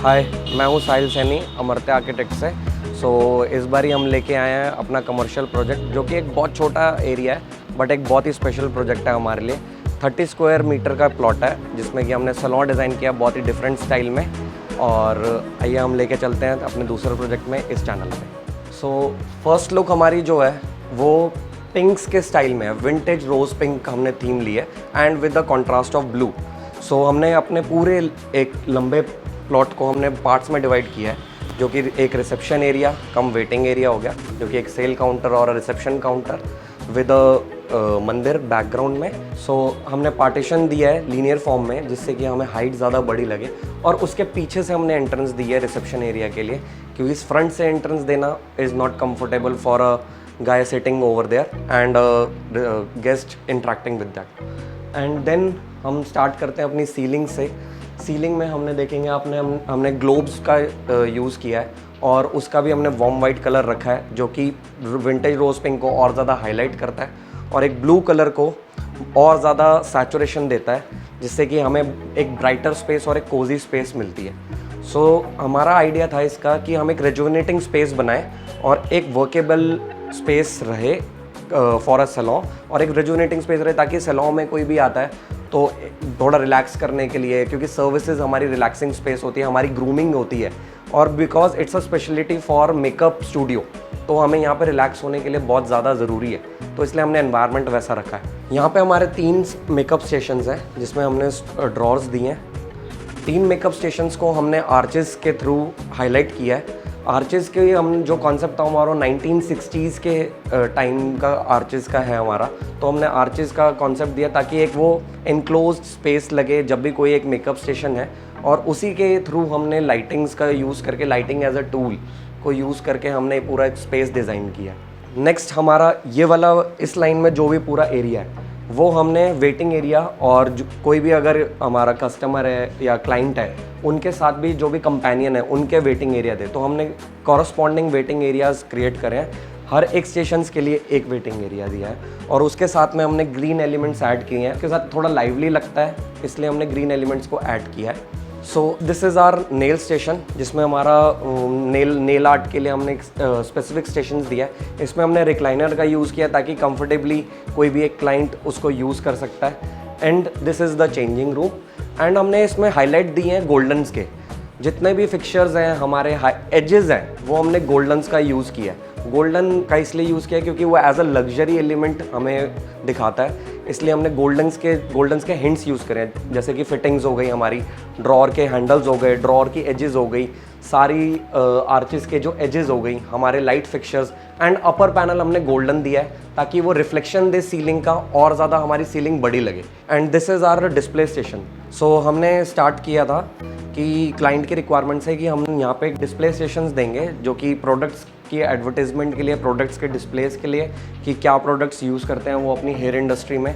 हाय, मैं हूँ साहिल सैनी अमरते आर्किटेक्ट से। इस बार ही हम लेके आए हैं अपना कमर्शियल प्रोजेक्ट, जो कि एक बहुत छोटा एरिया है बट एक बहुत ही स्पेशल प्रोजेक्ट है हमारे लिए। 30 स्क्वायर मीटर का प्लॉट है जिसमें कि हमने सैलून डिज़ाइन किया बहुत ही डिफरेंट स्टाइल में। और आइए हम लेके चलते हैं अपने दूसरे प्रोजेक्ट में इस चैनल पे। फर्स्ट लुक हमारी जो है वो पिंक्स के स्टाइल में है। विंटेज रोज़ पिंक हमने थीम ली है and with the contrast of blue. हमने अपने पूरे एक लंबे प्लॉट को हमने पार्ट्स में डिवाइड किया है, जो कि एक रिसेप्शन एरिया कम वेटिंग एरिया हो गया, जो कि एक सेल काउंटर और रिसेप्शन काउंटर विद मंदिर बैकग्राउंड में। हमने पार्टीशन दिया है लीनियर फॉर्म में, जिससे कि हमें हाइट ज़्यादा बड़ी लगे। और उसके पीछे से हमने एंट्रेंस दी है रिसेप्शन एरिया के लिए, क्योंकि इस फ्रंट से एंट्रेंस देना is not comfortable for a guy sitting over there and guest interacting with that. And then हम स्टार्ट करते हैं अपनी सीलिंग से। सीलिंग में हमने देखेंगे हमने ग्लोब्स का यूज़ किया है, और उसका भी हमने वार्म वाइट कलर रखा है, जो कि विंटेज रोज़ पिंक को और ज़्यादा हाईलाइट करता है और एक ब्लू कलर को और ज़्यादा सैचुरेशन देता है, जिससे कि हमें एक ब्राइटर स्पेस और एक कोजी स्पेस मिलती है। हमारा आइडिया था इसका कि हम एक रेजुविनेटिंग स्पेस बनाएं और एक वर्केबल स्पेस रहे फॉर अ सैलून, और एक रेजुविनेटिंग स्पेस रहे ताकि सैलून में कोई भी आता है तो थोड़ा रिलैक्स करने के लिए, क्योंकि सर्विसेज हमारी रिलैक्सिंग स्पेस होती है, हमारी ग्रूमिंग होती है, और because it's a speciality for makeup studio, तो हमें यहाँ पे रिलैक्स होने के लिए बहुत ज़्यादा ज़रूरी है, तो इसलिए हमने एनवायरनमेंट वैसा रखा है। यहाँ पे हमारे 3 मेकअप स्टेशंस हैं, जिसमें हमने ड्रॉर्स दिए हैं। 3 मेकअप स्टेशंस को हमने आर्चेस के थ्रू हाईलाइट किया है। आर्चेस के हम जो कॉन्सेप्ट था हमारा 1960s के टाइम का आर्चेस का है हमारा, तो हमने आर्चेस का कॉन्सेप्ट दिया ताकि एक वो इनक्लोज्ड स्पेस लगे जब भी कोई एक मेकअप स्टेशन है, और उसी के थ्रू हमने लाइटिंग्स का यूज़ करके, लाइटिंग एज अ टूल को यूज़ करके हमने पूरा एक स्पेस डिज़ाइन किया। नेक्स्ट हमारा ये वाला इस लाइन में जो भी पूरा एरिया है वो हमने वेटिंग एरिया, और कोई भी अगर हमारा कस्टमर है या क्लाइंट है उनके साथ भी जो भी कंपेनियन है उनके वेटिंग एरिया दे, तो हमने कॉरस्पॉन्डिंग वेटिंग एरियाज़ क्रिएट करे हैं। हर एक स्टेशंस के लिए एक वेटिंग एरिया दिया है, और उसके साथ में हमने ग्रीन एलिमेंट्स ऐड किए हैं। उसके साथ थोड़ा लाइवली लगता है, इसलिए हमने ग्रीन एलिमेंट्स को ऐड किया है। This is our nail station, जिसमें हमारा नेल आर्ट के लिए हमने एक स्पेसिफिक स्टेशन दिया है। इसमें हमने रिक्लाइनर का यूज़ किया ताकि कंफर्टेबली कोई भी एक क्लाइंट उसको यूज़ कर सकता है। And this is the changing room, and हमने इसमें हाईलाइट दिए हैं गोल्डन्स के। जितने भी फिक्चर्स हैं हमारे एजेस हैं वो हमने गोल्डन्स का यूज़ किया है। गोल्डन का इसलिए यूज़ किया क्योंकि वो एज अ लग्जरी एलिमेंट हमें दिखाता है, इसलिए हमने गोल्डन्स के हिंट्स यूज़ करें, जैसे कि फिटिंग्स हो गई हमारी, ड्रॉर के हैंडल्स हो गए, ड्रॉर की एजेस हो गई, सारी आर्चेस के जो एजेस हो गई, हमारे light fixtures, and upper panel हमने गोल्डन दिया है ताकि वो रिफ्लेक्शन दे सीलिंग का और ज़्यादा हमारी सीलिंग बड़ी लगे। And this is our display station. हमने स्टार्ट किया था कि क्लाइंट की रिक्वायरमेंट्स है कि हम यहाँ पे डिस्प्ले स्टेशंस देंगे, जो कि प्रोडक्ट्स की एडवर्टाइजमेंट के लिए, प्रोडक्ट्स के डिस्प्लेस के लिए, कि क्या प्रोडक्ट्स यूज़ करते हैं वो अपनी हेयर इंडस्ट्री में।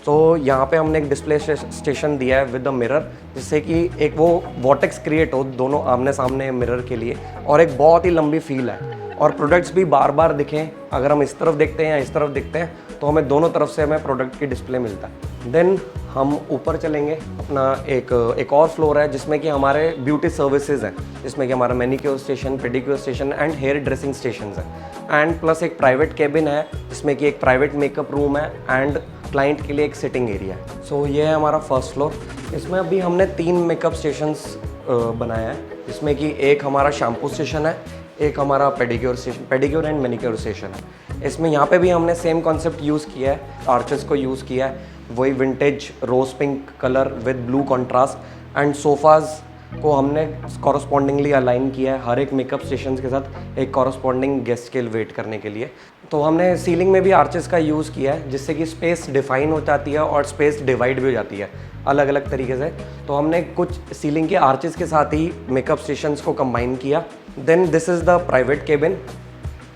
यहाँ पे हमने एक डिस्प्ले स्टेशन दिया है विद द मिरर, जिससे कि एक वो वॉटेक्स क्रिएट हो दोनों आमने सामने मिरर के लिए, और एक बहुत ही लंबी फील है, और प्रोडक्ट्स भी बार बार दिखें। अगर हम इस तरफ देखते हैं या इस तरफ देखते हैं तो हमें दोनों तरफ से हमें प्रोडक्ट की डिस्प्ले मिलता है। देन हम ऊपर चलेंगे, अपना एक और फ्लोर है जिसमें कि हमारे ब्यूटी सर्विसेज हैं, जिसमें कि हमारा manicure station, pedicure station and hair dressing station है, एंड प्लस एक प्राइवेट केबिन है जिसमें कि एक प्राइवेट मेकअप रूम है एंड क्लाइंट के लिए एक सिटिंग एरिया है। ये है हमारा फर्स्ट फ्लोर। इसमें अभी हमने 3 मेकअप स्टेशंस बनाया है, जिसमें कि एक हमारा शैम्पू स्टेशन है, एक हमारा पेडिक्योर एंड मैनिक्योर स्टेशन है। इसमें यहाँ पे भी हमने सेम कॉन्सेप्ट यूज़ किया है, आर्चेस को यूज़ किया है, वही vintage rose pink colour with blue contrast, and sofas को हमने कॉरस्पॉन्डिंगली अलाइन किया है हर एक मेकअप स्टेशन के साथ, एक कॉरस्पॉन्डिंग गेस्ट के वेट करने के लिए। तो हमने सीलिंग में भी आर्चेस का यूज़ किया है, जिससे कि स्पेस डिफाइन हो जाती है और स्पेस डिवाइड भी हो जाती है अलग अलग तरीके से। तो हमने कुछ सीलिंग के आर्चेस के साथ ही मेकअप स्टेशंस को कंबाइन किया। Then this is the private cabin.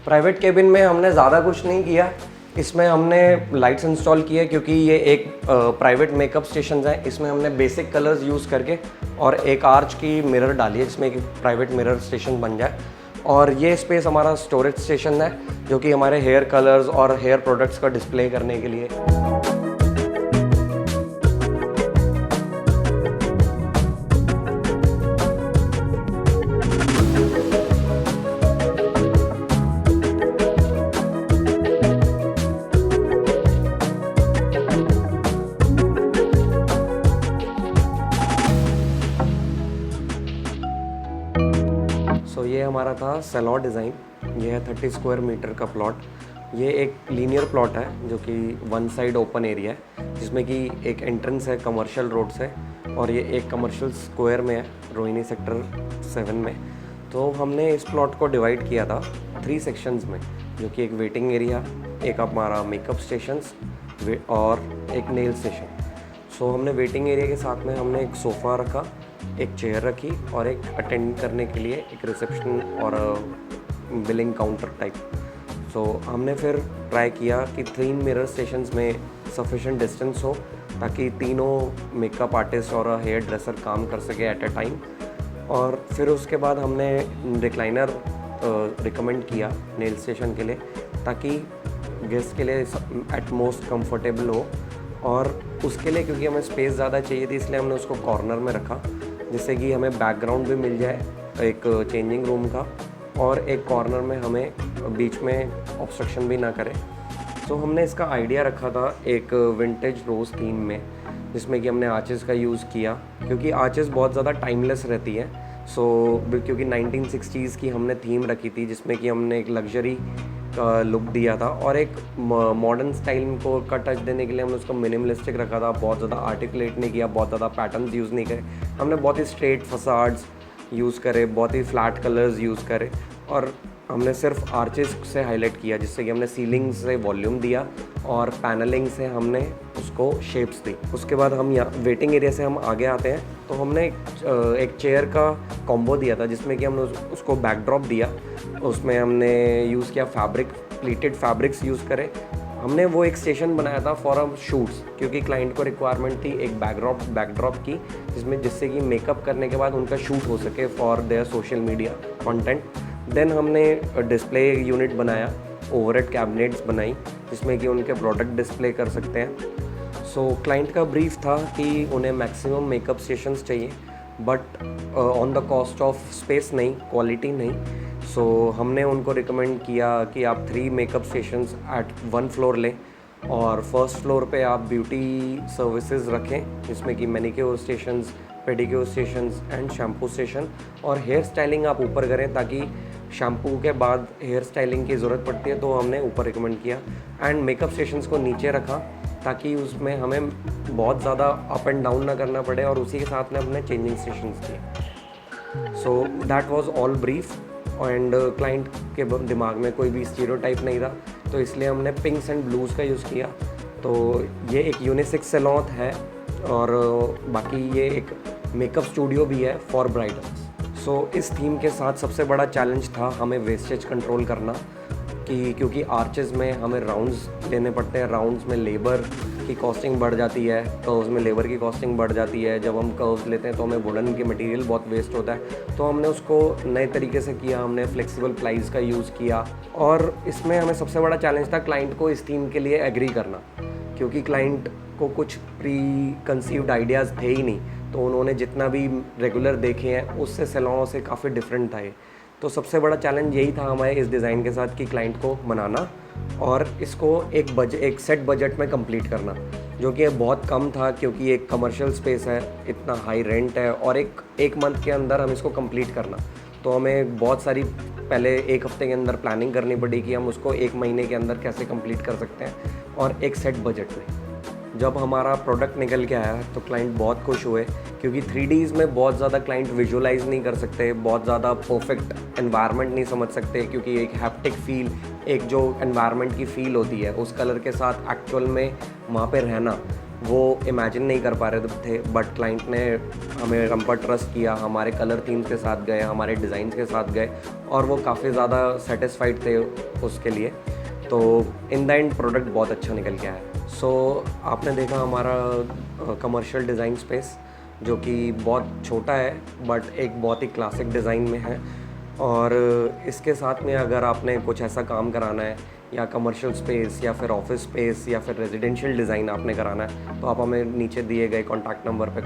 Private cabin में हमने ज़्यादा कुछ नहीं किया, इसमें हमने लाइट्स इंस्टॉल किए, क्योंकि ये एक प्राइवेट मेकअप स्टेशन है। इसमें हमने बेसिक कलर्स यूज़ करके और एक आर्च की मिरर डाली है, जिसमें एक प्राइवेट मिरर स्टेशन बन जाए। और ये स्पेस हमारा स्टोरेज स्टेशन है, जो कि हमारे हेयर कलर्स और हेयर प्रोडक्ट्स का डिस्प्ले करने के लिए। हमारा था सैलॉन डिज़ाइन। ये है 30 स्क्वायर मीटर का प्लॉट। ये एक लीनियर प्लॉट है जो कि वन साइड ओपन एरिया है, जिसमें कि एक एंट्रेंस है कमर्शियल रोड से, और ये एक कमर्शियल स्क्वायर में है रोहिणी सेक्टर 7 में। तो हमने इस प्लॉट को डिवाइड किया था 3 सेक्शंस में, जो कि एक वेटिंग एरिया, एक हमारा मेकअप स्टेशंस और एक नेल स्टेशन। सो हमने वेटिंग एरिया के साथ में हमने एक सोफ़ा रखा, एक चेयर रखी और एक अटेंड करने के लिए एक रिसेप्शन और बिलिंग काउंटर टाइप। सो हमने फिर ट्राई किया कि 3 मिरर स्टेशंस में सफिशेंट डिस्टेंस हो ताकि तीनों मेकअप आर्टिस्ट और हेयर ड्रेसर काम कर सके एट ए टाइम। और फिर उसके बाद हमने रिक्लाइनर रिकमेंड किया नेल स्टेशन के लिए, ताकि गेस्ट के लिए एट मोस्ट कंफर्टेबल हो। और उसके लिए क्योंकि हमें स्पेस ज़्यादा चाहिए थी, इसलिए हमने उसको कॉर्नर में रखा, जिससे कि हमें बैकग्राउंड भी मिल जाए एक चेंजिंग रूम का, और एक कॉर्नर में हमें बीच में ऑब्स्ट्रक्शन भी ना करे। तो हमने इसका आइडिया रखा था एक विंटेज रोज़ थीम में, जिसमें कि हमने आर्चेस का यूज़ किया, क्योंकि आर्चेस बहुत ज़्यादा टाइमलेस रहती है। क्योंकि 1960s की हमने थीम रखी थी, जिसमें कि हमने एक लग्जरी का लुक दिया था, और एक मॉडर्न स्टाइल को का टच देने के लिए हमने उसको मिनिमलिस्टिक रखा था। बहुत ज़्यादा आर्टिकुलेट नहीं किया, बहुत ज़्यादा पैटर्न्स यूज़ नहीं करे, हमने बहुत ही स्ट्रेट फसाड्स यूज़ करे, बहुत ही फ्लैट कलर्स यूज़ करे, और हमने सिर्फ आर्चेस से हाईलाइट किया, जिससे कि हमने सीलिंग से वॉल्यूम दिया और पैनलिंग से हमने उसको शेप्स दी। उसके बाद हम यहाँ वेटिंग एरिया से हम आगे आते हैं, तो हमने एक चेयर का कॉम्बो दिया था, जिसमें कि हमने उसको बैकड्रॉप दिया। उसमें हमने यूज़ किया फैब्रिक, प्लीटेड फैब्रिक्स यूज़ करे। हमने वो एक स्टेशन बनाया था फॉर अ शूट्स, क्योंकि क्लाइंट को रिक्वायरमेंट थी एक बैकड्रॉप की, जिससे कि मेकअप करने के बाद उनका शूट हो सके for their social media content. Then हमने डिस्प्ले यूनिट बनाया, ओवरहेड कैबिनेट्स बनाई, जिसमें कि उनके प्रोडक्ट डिस्प्ले कर सकते हैं। सो क्लाइंट का ब्रीफ था कि उन्हें मैक्सिमम मेकअप स्टेशंस चाहिए, but on the cost of space नहीं, क्वालिटी नहीं। सो हमने उनको रिकमेंड किया कि आप 3 मेकअप स्टेशंस एट 1 फ्लोर लें, और फर्स्ट फ्लोर पे आप ब्यूटी सर्विसेज रखें, जिसमें कि manicure stations, pedicure stations and shampoo station, और हेयर स्टाइलिंग आप ऊपर करें, ताकि शैम्पू के बाद हेयर स्टाइलिंग की ज़रूरत पड़ती है, तो हमने ऊपर रिकमेंड किया। एंड मेकअप स्टेशंस को नीचे रखा, ताकि उसमें हमें बहुत ज़्यादा अप एंड डाउन ना करना पड़े, और उसी के साथ में हमने चेंजिंग स्टेशंस किए। So that was all brief, and client के दिमाग में कोई भी स्टीरियोटाइप नहीं था, तो इसलिए हमने पिंक्स एंड ब्लूज़ का यूज़ किया। तो ये एक यूनिसेक्स सैलून है, और बाकी ये एक मेकअप स्टूडियो भी है फॉर ब्राइडल्स। सो इस थीम के साथ सबसे बड़ा चैलेंज था हमें वेस्टेज कंट्रोल करना, क्योंकि आर्चेस में हमें राउंड्स लेने पड़ते हैं, राउंड्स में लेबर की कॉस्टिंग बढ़ जाती है, कर्व्स में लेबर की कॉस्टिंग बढ़ जाती है। जब हम कर्व्स लेते हैं तो हमें वुडन के मटेरियल बहुत वेस्ट होता है, तो हमने उसको नए तरीके से किया, हमने फ्लेक्सिबल प्लाईज का यूज़ किया। और इसमें हमें सबसे बड़ा चैलेंज था क्लाइंट को इस थीम के लिए एग्री करना, क्योंकि क्लाइंट को कुछ प्री कंसीव्ड आइडियाज़ थे ही नहीं, तो उन्होंने जितना भी रेगुलर देखे हैं उससे सैलूनों से काफ़ी डिफरेंट था ये। तो सबसे बड़ा चैलेंज यही था हमारे इस डिज़ाइन के साथ कि क्लाइंट को मनाना और इसको एक सेट बजट में कंप्लीट करना, जो कि बहुत कम था, क्योंकि एक कमर्शियल स्पेस है, इतना हाई रेंट है, और एक मंथ के अंदर हम इसको कंप्लीट करना। तो हमें बहुत सारी पहले 1 हफ्ते के अंदर प्लानिंग करनी पड़ी कि हम उसको 1 महीने के अंदर कैसे कंप्लीट कर सकते हैं, और एक सेट बजट में। जब हमारा प्रोडक्ट निकल के आया तो क्लाइंट बहुत खुश हुए, क्योंकि 3Ds में बहुत ज़्यादा क्लाइंट विजुअलाइज नहीं कर सकते, बहुत ज़्यादा परफेक्ट एनवायरनमेंट नहीं समझ सकते, क्योंकि एक हैप्टिक फील, एक जो एनवायरनमेंट की फ़ील होती है उस कलर के साथ एक्चुअल में वहाँ पे रहना, वो इमेजिन नहीं कर पा रहे थे। बट क्लाइंट ने हम पर ट्रस्ट किया, हमारे कलर थीम्स के साथ गए, हमारे डिज़ाइंस के साथ गए, और वो काफ़ी ज़्यादा सेटिस्फाइड थे उसके लिए। तो इन द एंड प्रोडक्ट बहुत अच्छा निकल के आया। सो आपने देखा हमारा कमर्शियल डिज़ाइन स्पेस, जो कि बहुत छोटा है बट एक बहुत ही क्लासिक डिज़ाइन में है। और इसके साथ में अगर आपने कुछ ऐसा काम कराना है, या कमर्शियल स्पेस, या फिर ऑफिस स्पेस, या फिर रेजिडेंशियल डिज़ाइन आपने कराना है, तो आप हमें नीचे दिए गए कॉन्टैक्ट नंबर पे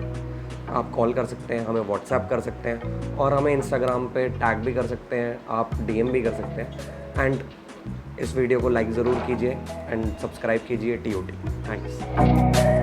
आप कॉल कर सकते हैं, हमें व्हाट्सएप कर सकते हैं, और हमें इंस्टाग्राम पे टैग भी कर सकते हैं, आप DM भी कर सकते हैं। एंड इस वीडियो को लाइक ज़रूर कीजिए एंड सब्सक्राइब कीजिए TOT। थैंक्स।